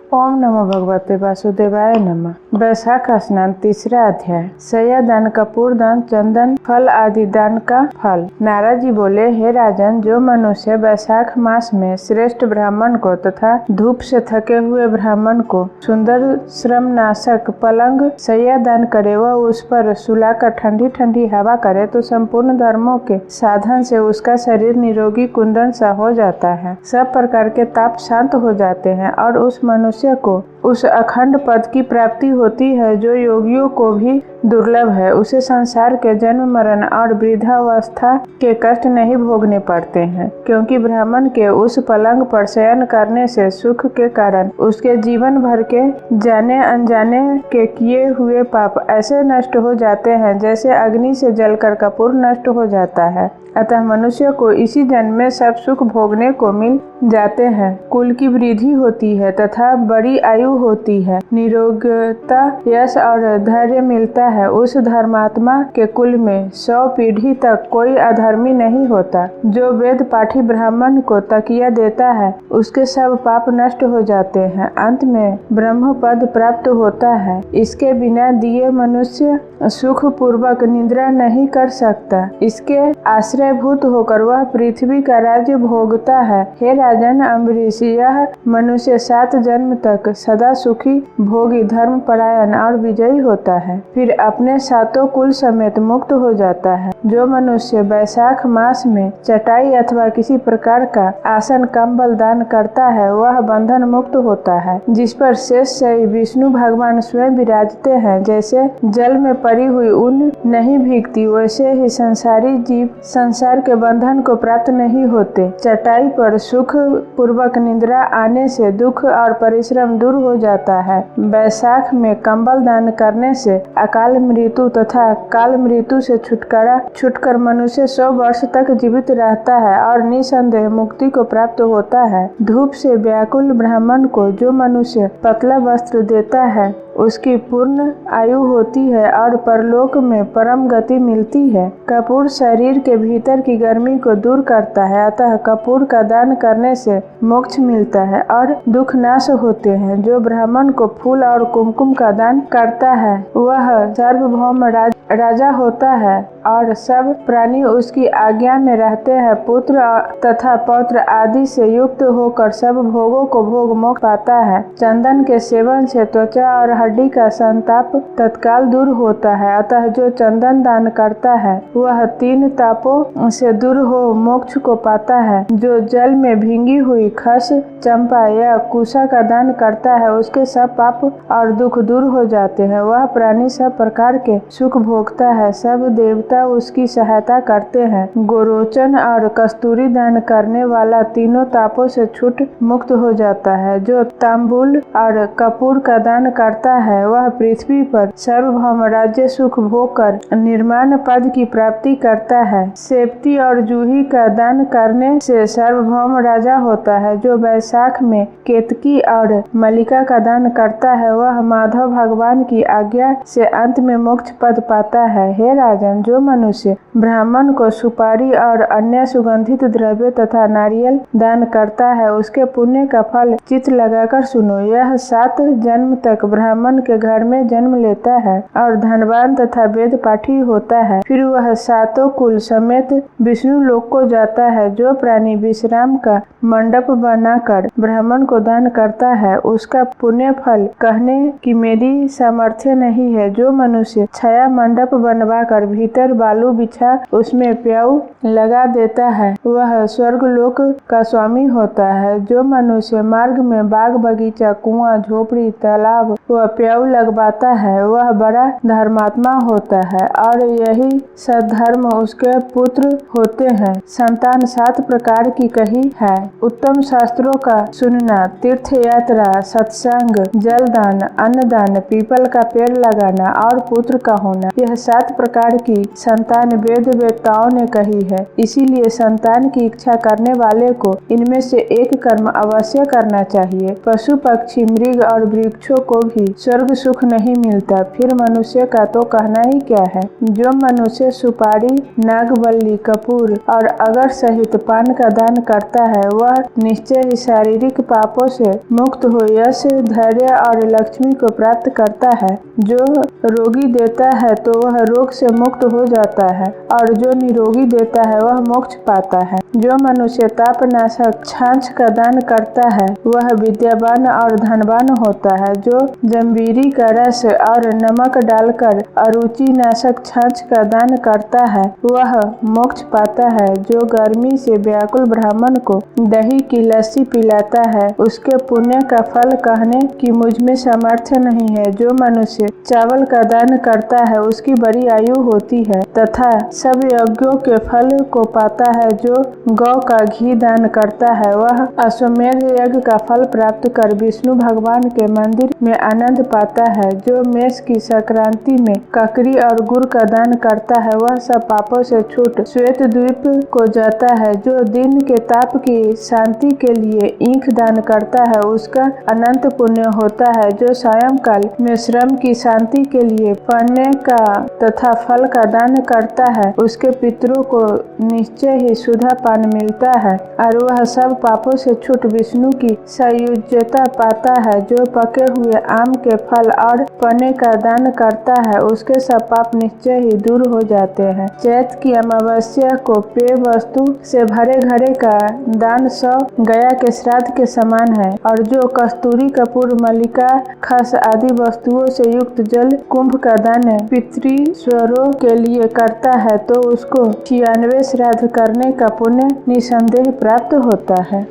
ओम नमो भगवते वासुदेवाय नमः। वैशाख स्नान तीसरा अध्याय। सैया दान, कपूर दान, चंदन, फल आदि दान का फल। नारद जी बोले, हे राजन, जो मनुष्य वैशाख मास में श्रेष्ठ ब्राह्मण को तथा धूप से थके हुए ब्राह्मण को सुंदर श्रम नाशक पलंग सैया दान करे, वह उस पर सुलाकर ठंडी ठंडी हवा करे तो संपूर्ण धर्मों के साधन से उसका शरीर निरोगी कुंदन सा हो जाता है। सब प्रकार के ताप शांत हो जाते हैं और उस मनुष्य को उस अखंड पद की प्राप्ति होती है जो योगियों को भी दुर्लभ है। उसे संसार के जन्म मरण और वृद्धावस्था के कष्ट नहीं भोगने पड़ते हैं, क्योंकि ब्राह्मण के उस पलंग पर शयन करने से सुख के कारण उसके जीवन भर के जाने अनजाने के किए हुए पाप ऐसे नष्ट हो जाते हैं जैसे अग्नि से जलकर कपूर नष्ट हो जाता है। अतः मनुष्य को इसी जन्म में सब सुख भोगने को मिल जाते हैं। कुल की वृद्धि होती है तथा बड़ी आयु होती है, निरोगता, यश और धैर्य मिलता है। उस धर्मात्मा के कुल में 100 पीढ़ी तक कोई अधर्मी नहीं होता। जो वेद पाठी ब्राह्मण को तकिया देता है उसके सब पाप नष्ट हो जाते हैं। अंत में ब्रह्म पद प्राप्त होता है। इसके बिना दिए मनुष्य सुख पूर्वक निद्रा नहीं कर सकता। इसके आश्रयभूत होकर वह पृथ्वी का राज्य भोगता है। हे राजन अम्बरीश, यह मनुष्य 7 जन्म तक सदा सुखी, भोगी, धर्मपरायण और विजयी होता है, फिर अपने 7 कुल समेत मुक्त हो जाता है। जो मनुष्य वैशाख मास में चटाई अथवा किसी प्रकार का आसन कंबल दान करता है वह बंधन मुक्त होता है। जिस पर शेष शयी विष्णु भगवान स्वयं विराजते हैं, जैसे जल में पड़ी हुई ऊन नहीं भीगती, वैसे ही संसारी जीव संसार के बंधन को प्राप्त नहीं होते। चटाई पर सुख पूर्वक निद्रा आने से दुख और परिश्रम दूर हो जाता है। वैशाख में कंबल दान करने से अकाल मृत्यु तथा काल मृत्यु से छुटकर मनुष्य 100 वर्ष तक जीवित रहता है और निसंदेह मुक्ति को प्राप्त होता है। धूप से व्याकुल ब्राह्मण को जो मनुष्य पतला वस्त्र देता है उसकी पूर्ण आयु होती है और परलोक में परम गति मिलती है। कपूर शरीर के भीतर की गर्मी को दूर करता है, अतः कपूर का दान करने से मोक्ष मिलता है और दुख नाश होते हैं। जो ब्राह्मण को फूल और कुमकुम का दान करता है वह सार्वभौम राजा होता है और सब प्राणी उसकी आज्ञा में रहते हैं। पुत्र तथा पौत्र आदि से युक्त होकर सब भोगों को भोग मोक्ष पाता है। चंदन के सेवन से त्वचा और हड्डी का संताप तत्काल दूर होता है, अतः जो चंदन दान करता है वह 3 तापों से दूर हो मोक्ष को पाता है। जो जल में भींगी हुई खस, चंपा या कुशा का दान करता है उसके सब पाप और दुख दूर हो जाते हैं। वह प्राणी सब प्रकार के सुख भोगता है, सब देवता उसकी सहायता करते हैं। गोरोचन और कस्तूरी दान करने वाला तीनों तापों से छूट मुक्त हो जाता है। जो तांबूल और कपूर का दान करता है वह पृथ्वी पर सार्वभौम राज्य सुख भोग कर निर्माण पद की प्राप्ति करता है। सेवती और जूही का दान करने से सार्वभौम राजा होता है। जो वैशाख में केतकी और मल्लिका का दान करता है वह माधव भगवान की आज्ञा से अंत में मोक्ष पद पाता है। हे राजन, जो मनुष्य ब्राह्मण को सुपारी और अन्य सुगंधित द्रव्य तथा नारियल दान करता है उसके पुण्य का फल चित्त लगाकर सुनो। यह 7 जन्म तक ब्राह्मण के घर में जन्म लेता है और धनवान तथा वेद पाठी होता है। फिर वह 7 कुल समेत विष्णु लोक को जाता है। जो प्राणी विश्राम का मंडप बनाकर ब्राह्मण को दान करता है उसका पुण्य फल कहने की मेरी सामर्थ्य नहीं है। जो मनुष्य छाया मंडप बनवाकर भीतर बालू बिछा उसमें प्याऊ लगा देता है वह स्वर्ग लोक का स्वामी होता है। जो मनुष्य मार्ग में बाग बगीचा, कुआं, झोपड़ी, तालाब व प्याऊ लगवाता है वह बड़ा धर्मात्मा होता है और यही सद्धर्म उसके पुत्र होते हैं। संतान 7 प्रकार की कही है। उत्तम शास्त्रों का सुनना, तीर्थ यात्रा, सत्संग, जलदान, अन्नदान, पीपल का पेड़ लगाना और पुत्र का होना, यह 7 प्रकार की संतान वेद वेत्ताओं ने कही है। इसीलिए संतान की इच्छा करने वाले को इनमें से एक कर्म अवश्य करना चाहिए। पशु पक्षी मृग और वृक्षों को भी स्वर्ग सुख नहीं मिलता, फिर मनुष्य का तो कहना ही क्या है। जो मनुष्य सुपारी, नागबल्ली, कपूर और अगर सहित पान का दान करता है वह निश्चय ही शारीरिक पापों से मुक्त हो यश, धैर्य और लक्ष्मी को प्राप्त करता है। जो रोगी देता है तो वह रोग से मुक्त हो जाता है और जो निरोगी देता है वह मोक्ष पाता है। जो मनुष्य तापनाशक छाछ का दान करता है वह विद्यावान और धनवान होता है। जो जंबीरी का रस और नमक डालकर अरुचि नाशक छाछ का दान करता है वह मोक्ष पाता है। जो गर्मी से व्याकुल ब्राह्मण को दही की लस्सी पिलाता है उसके पुण्य का फल कहने की मुझमें सामर्थ्य नहीं है। जो मनुष्य चावल का दान करता है उसकी बड़ी आयु होती है तथा सब यज्ञों के फल को पाता है। जो गौ का घी दान करता है वह अश्वमेध यज्ञ का फल प्राप्त कर विष्णु भगवान के मंदिर में आनंद पाता है। जो मेष की संक्रांति में ककड़ी और गुड़ का दान करता है वह सब पापों से छूट श्वेत द्वीप को जाता है। जो दिन के ताप की शांति के लिए ईंख दान करता है उसका अनंत पुण्य होता है। जो सायंकाल में श्रम की शांति के लिए पढ़ने का तथा फल का दान करता है उसके पितरों को निश्चय ही सुधा पान मिलता है और वह सब पापों से छूट विष्णु की सायुज्यता पाता है। जो पके हुए आम के फल और पने का दान करता है उसके सब पाप निश्चय ही दूर हो जाते हैं। चैत की अमावस्या को पेय वस्तु से भरे घड़े का दान 100 गया के श्राद्ध के समान है और जो कस्तूरी, कपूर, मल्लिका, खस आदि वस्तुओं से युक्त जल कुंभ का दान पितृश्वरों के लिए करता है तो उसको 96 श्राद्ध करने का पुण्य निसंदेह प्राप्त होता है।